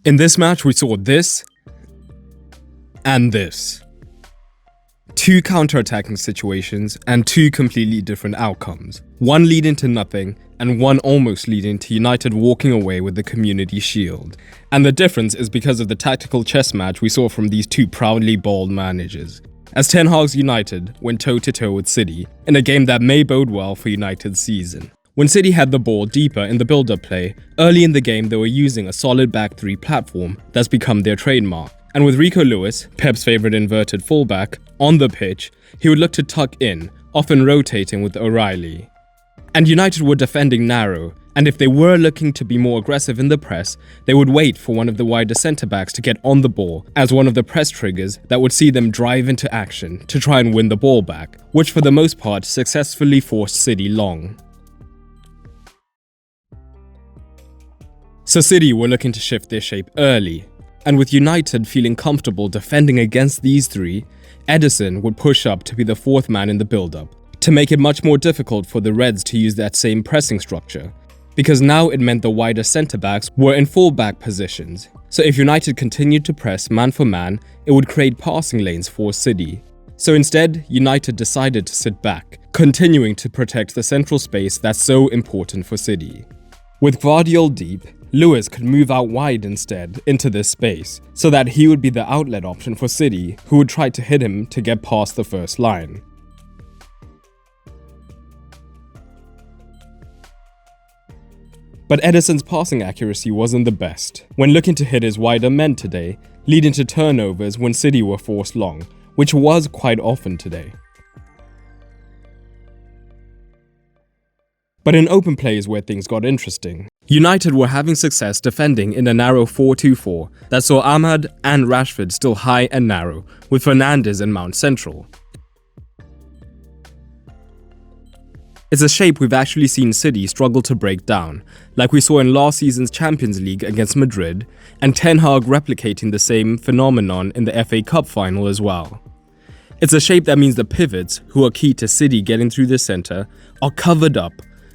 In this match, we saw this and this. Two counter-attacking situations and two completely different outcomes. One leading to nothing and one almost leading to United walking away with the Community Shield. And the difference is because of the tactical chess match we saw from these two proudly bald managers, as Ten Hag's United went toe-to-toe with City in a game that may bode well for United's season. When City had the ball deeper in the build-up play, early in the game they were using a solid back three platform that's become their trademark. And with Rico Lewis, Pep's favourite inverted fullback, on the pitch, he would look to tuck in, often rotating with O'Reilly. And United were defending narrow, and if they were looking to be more aggressive in the press, they would wait for one of the wider centre-backs to get on the ball as one of the press triggers that would see them drive into action to try and win the ball back, which for the most part successfully forced City long. So City were looking to shift their shape early, and with United feeling comfortable defending against these three, Ederson would push up to be the fourth man in the build-up, to make it much more difficult for the Reds to use that same pressing structure, because now it meant the wider centre-backs were in full-back positions, so if United continued to press man for man, it would create passing lanes for City. So instead, United decided to sit back, continuing to protect the central space that's so important for City. With Gvardiol deep, Lewis could move out wide instead into this space, so that he would be the outlet option for City, who would try to hit him to get past the first line. But Ederson's passing accuracy wasn't the best when looking to hit his wider men today, leading to turnovers when City were forced long, which was quite often today. But in open play is where things got interesting. United were having success defending in a narrow 4-2-4 that saw Ahmad and Rashford still high and narrow, with Fernandes and Mount central. It's a shape we've actually seen City struggle to break down, like we saw in last season's Champions League against Madrid, and Ten Hag replicating the same phenomenon in the FA Cup final as well. It's a shape that means the pivots, who are key to City getting through the centre, are covered up,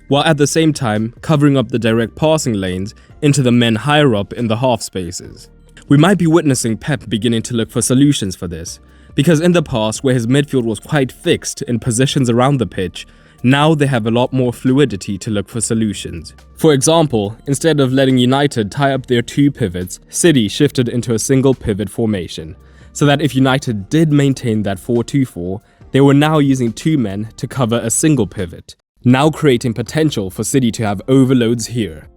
while at the same time covering up the direct passing lanes into the men higher up in the half spaces. We might be witnessing Pep beginning to look for solutions for this, because in the past where his midfield was quite fixed in positions around the pitch, now they have a lot more fluidity to look for solutions. For example, instead of letting United tie up their two pivots, City shifted into a single pivot formation, so that if United did maintain that 4-2-4, they were now using two men to cover a single pivot, now creating potential for City to have overloads here.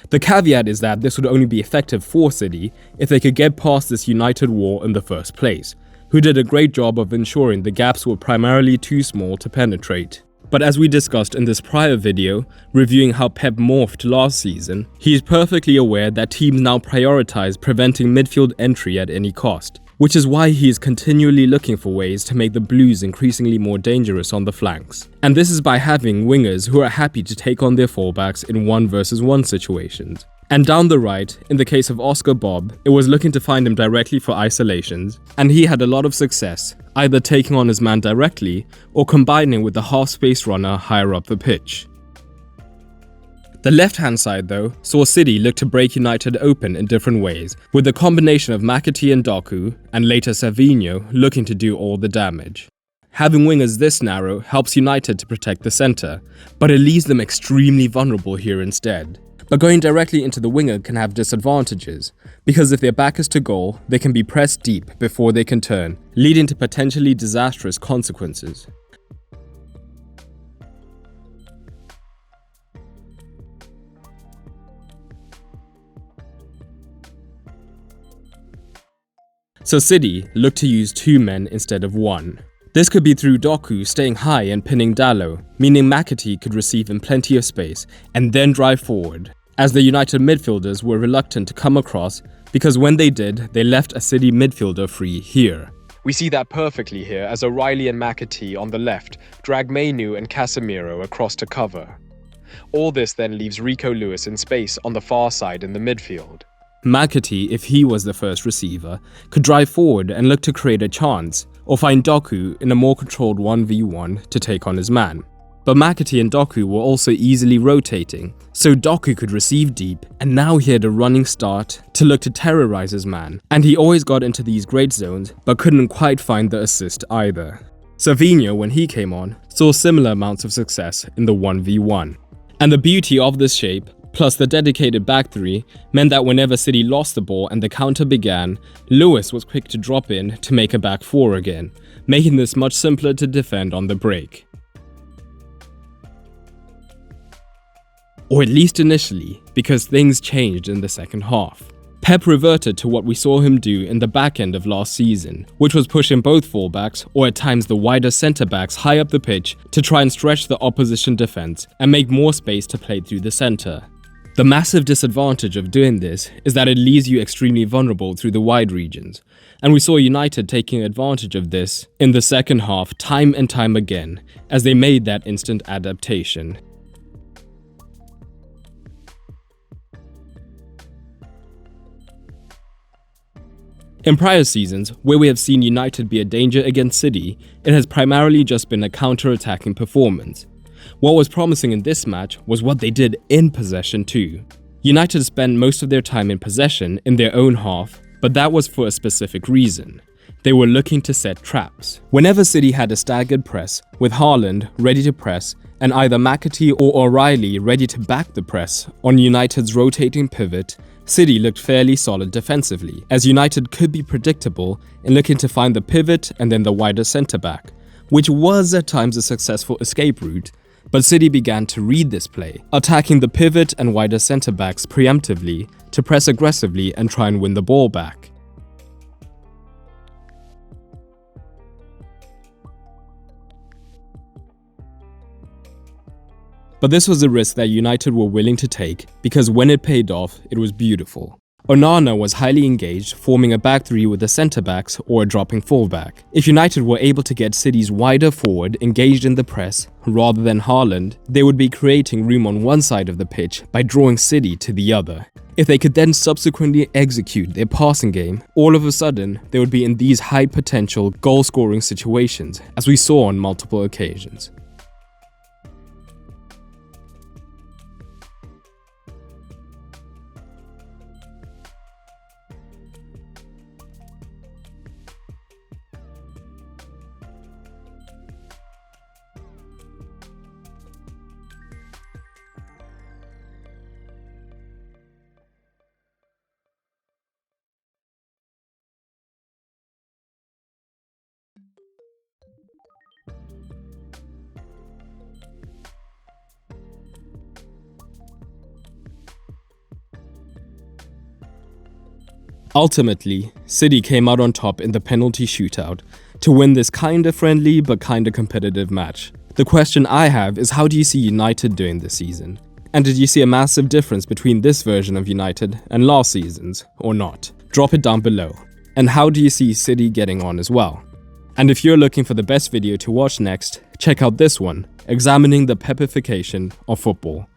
The caveat is that this would only be effective for City if they could get past this United wall in the first place, who did a great job of ensuring the gaps were primarily too small to penetrate. But as we discussed in this prior video, reviewing how Pep morphed last season, he is perfectly aware that teams now prioritize preventing midfield entry at any cost, which is why he is continually looking for ways to make the Blues increasingly more dangerous on the flanks. And this is by having wingers who are happy to take on their fullbacks in 1-versus-1 situations. And down the right, in the case of Oscar Bob, it was looking to find him directly for isolations, and he had a lot of success, either taking on his man directly or combining with the half-space runner higher up the pitch. The left-hand side, though, saw City look to break United open in different ways, with a combination of McAtee and Doku, and later Savinho, looking to do all the damage. Having wingers this narrow helps United to protect the centre, but it leaves them extremely vulnerable here instead. But going directly into the winger can have disadvantages, because if their back is to goal, they can be pressed deep before they can turn, leading to potentially disastrous consequences. So City looked to use two men instead of one. This could be through Doku staying high and pinning Dalot, meaning McAtee could receive him plenty of space and then drive forward, as the United midfielders were reluctant to come across because when they did, they left a City midfielder free here. We see that perfectly here as O'Reilly and McAtee on the left drag Mainu and Casemiro across to cover. All this then leaves Rico Lewis in space on the far side in the midfield. McAtee, if he was the first receiver, could drive forward and look to create a chance, or find Doku in a more controlled 1v1 to take on his man. But McAtee and Doku were also easily rotating, so Doku could receive deep, and now he had a running start to look to terrorize his man, and he always got into these great zones but couldn't quite find the assist either. Savinho, when he came on, saw similar amounts of success in the 1v1. And the beauty of this shape, plus the dedicated back three, meant that whenever City lost the ball and the counter began, Lewis was quick to drop in to make a back four again, making this much simpler to defend on the break. Or at least initially, because things changed in the second half. Pep reverted to what we saw him do in the back end of last season, which was pushing both fullbacks or at times the wider centre-backs high up the pitch to try and stretch the opposition defence and make more space to play through the centre. The massive disadvantage of doing this is that it leaves you extremely vulnerable through the wide regions, and we saw United taking advantage of this in the second half time and time again as they made that instant adaptation. In prior seasons, where we have seen United be a danger against City, it has primarily just been a counter-attacking performance. What was promising in this match was what they did in possession too. United spent most of their time in possession in their own half, but that was for a specific reason. They were looking to set traps. Whenever City had a staggered press, with Haaland ready to press, and either McAtee or O'Reilly ready to back the press on United's rotating pivot, City looked fairly solid defensively, as United could be predictable in looking to find the pivot and then the wider centre-back, which was at times a successful escape route, but City began to read this play, attacking the pivot and wider centre-backs preemptively to press aggressively and try and win the ball back. But this was a risk that United were willing to take because when it paid off, it was beautiful. Onana was highly engaged, forming a back three with the centre-backs or a dropping fullback. If United were able to get City's wider forward engaged in the press rather than Haaland, they would be creating room on one side of the pitch by drawing City to the other. If they could then subsequently execute their passing game, all of a sudden they would be in these high potential goal-scoring situations, as we saw on multiple occasions. Ultimately, City came out on top in the penalty shootout to win this kinda friendly but kinda competitive match. The question I have is, how do you see United doing this season? And did you see a massive difference between this version of United and last season's, or not? Drop it down below. And how do you see City getting on as well? And if you're looking for the best video to watch next, check out this one, examining the pepification of football.